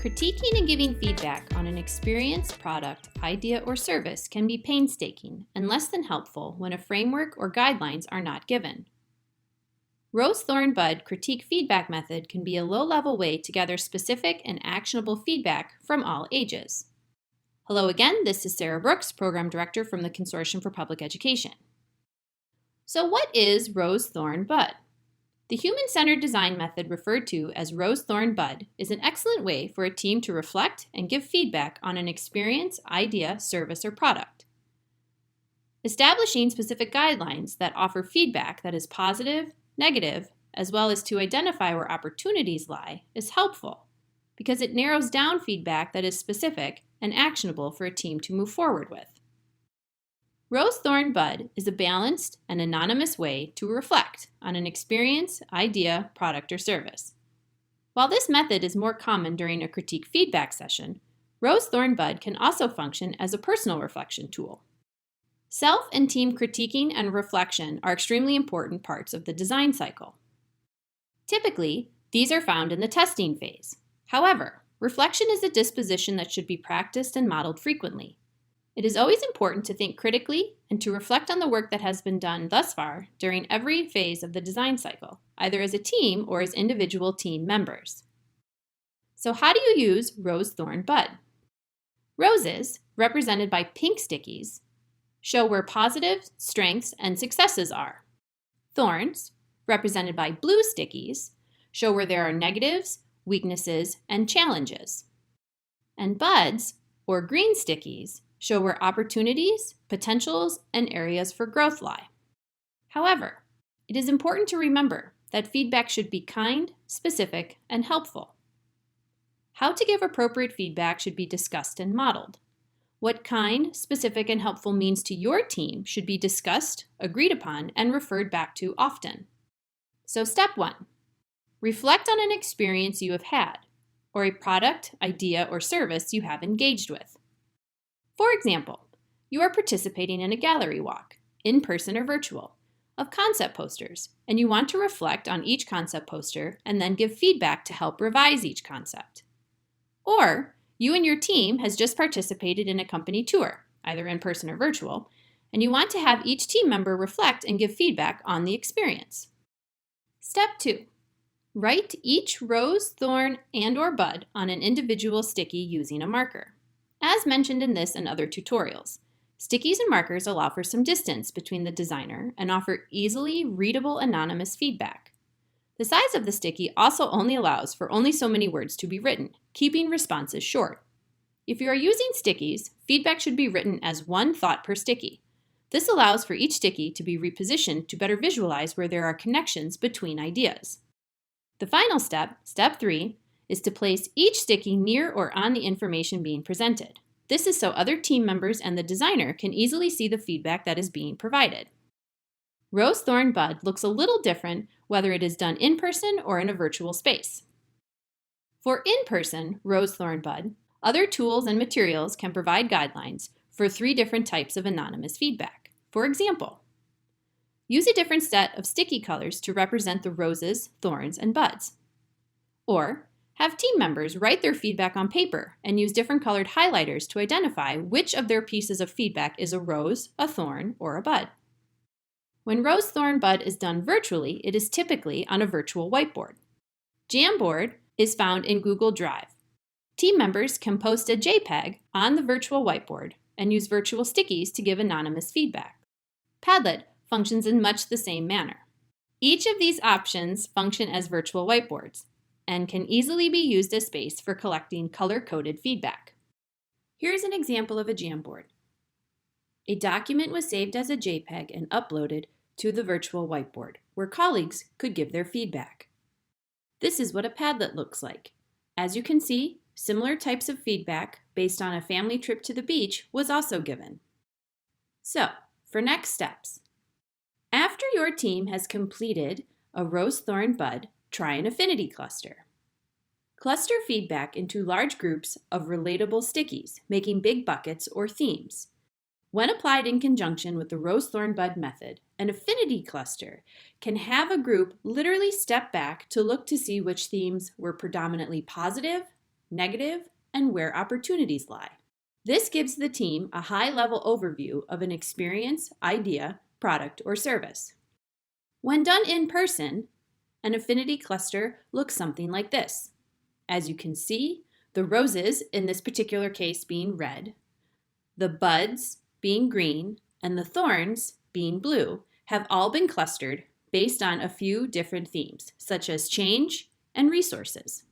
Critiquing and giving feedback on an experience, product, idea, or service can be painstaking and less than helpful when a framework or guidelines are not given. Rose, Thorn, Bud critique feedback method can be a low-level way to gather specific and actionable feedback from all ages. Hello again, this is Sarah Brooks, Program Director from the Consortium for Public Education. So what is Rose, Thorn, Bud? The human-centered design method referred to as Rose, Thorn, Bud is an excellent way for a team to reflect and give feedback on an experience, idea, service, or product. Establishing specific guidelines that offer feedback that is positive, negative, as well as to identify where opportunities lie is helpful because it narrows down feedback that is specific and actionable for a team to move forward with. Rose, Thorn, Bud is a balanced and anonymous way to reflect on an experience, idea, product, or service. While this method is more common during a critique feedback session, Rose, Thorn, Bud can also function as a personal reflection tool. Self and team critiquing and reflection are extremely important parts of the design cycle. Typically, these are found in the testing phase. However, reflection is a disposition that should be practiced and modeled frequently. It is always important to think critically and to reflect on the work that has been done thus far during every phase of the design cycle, either as a team or as individual team members. So how do you use Rose, Thorn, Bud? Roses, represented by pink stickies, show where positive strengths and successes are. Thorns, represented by blue stickies, show where there are negatives, weaknesses, and challenges. And buds, or green stickies, show where opportunities, potentials, and areas for growth lie. However, it is important to remember that feedback should be kind, specific, and helpful. How to give appropriate feedback should be discussed and modeled. What kind, specific, and helpful means to your team should be discussed, agreed upon, and referred back to often. So step 1. Reflect on an experience you have had, or a product, idea, or service you have engaged with. For example, you are participating in a gallery walk, in person or virtual, of concept posters, and you want to reflect on each concept poster and then give feedback to help revise each concept. Or, you and your team has just participated in a company tour, either in person or virtual, and you want to have each team member reflect and give feedback on the experience. Step 2. Write each rose, thorn, and/or bud on an individual sticky using a marker. As mentioned in this and other tutorials, stickies and markers allow for some distance between the designer and offer easily readable anonymous feedback. The size of the sticky also only allows for only so many words to be written, keeping responses short. If you are using stickies, feedback should be written as one thought per sticky. This allows for each sticky to be repositioned to better visualize where there are connections between ideas. The final step, step 3, is to place each sticky near or on the information being presented. This is so other team members and the designer can easily see the feedback that is being provided. Rose, Thorn, Bud looks a little different whether it is done in person or in a virtual space. For in-person Rose, Thorn, Bud, other tools and materials can provide guidelines for 3 different types of anonymous feedback. For example, use a different set of sticky colors to represent the roses, thorns, and buds. Or, have team members write their feedback on paper and use different colored highlighters to identify which of their pieces of feedback is a rose, a thorn, or a bud. When Rose, Thorn, Bud is done virtually, it is typically on a virtual whiteboard. Jamboard is found in Google Drive. Team members can post a JPEG on the virtual whiteboard and use virtual stickies to give anonymous feedback. Padlet functions in much the same manner. Each of these options function as virtual whiteboards and can easily be used as space for collecting color-coded feedback. Here's an example of a Jamboard. A document was saved as a JPEG and uploaded to the virtual whiteboard, where colleagues could give their feedback. This is what a Padlet looks like. As you can see, similar types of feedback based on a family trip to the beach was also given. So, for next steps. After your team has completed a Rose, Thorn, Bud, try an Affinity Cluster. Cluster feedback into large groups of relatable stickies, making big buckets or themes. When applied in conjunction with the Rose, Thorn, Bud method, an Affinity Cluster can have a group literally step back to look to see which themes were predominantly positive, negative, and where opportunities lie. This gives the team a high-level overview of an experience, idea, product, or service. When done in person, an affinity cluster looks something like this. As you can see, the roses, in this particular case being red, the buds being green, and the thorns being blue, have all been clustered based on a few different themes, such as change and resources.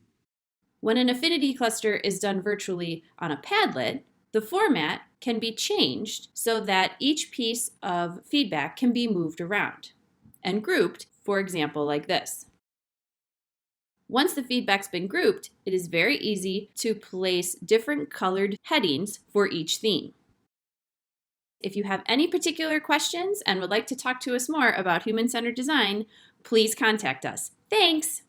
When an affinity cluster is done virtually on a Padlet, the format can be changed so that each piece of feedback can be moved around and grouped, for example, like this. Once the feedback's been grouped, it is very easy to place different colored headings for each theme. If you have any particular questions and would like to talk to us more about human-centered design, please contact us. Thanks!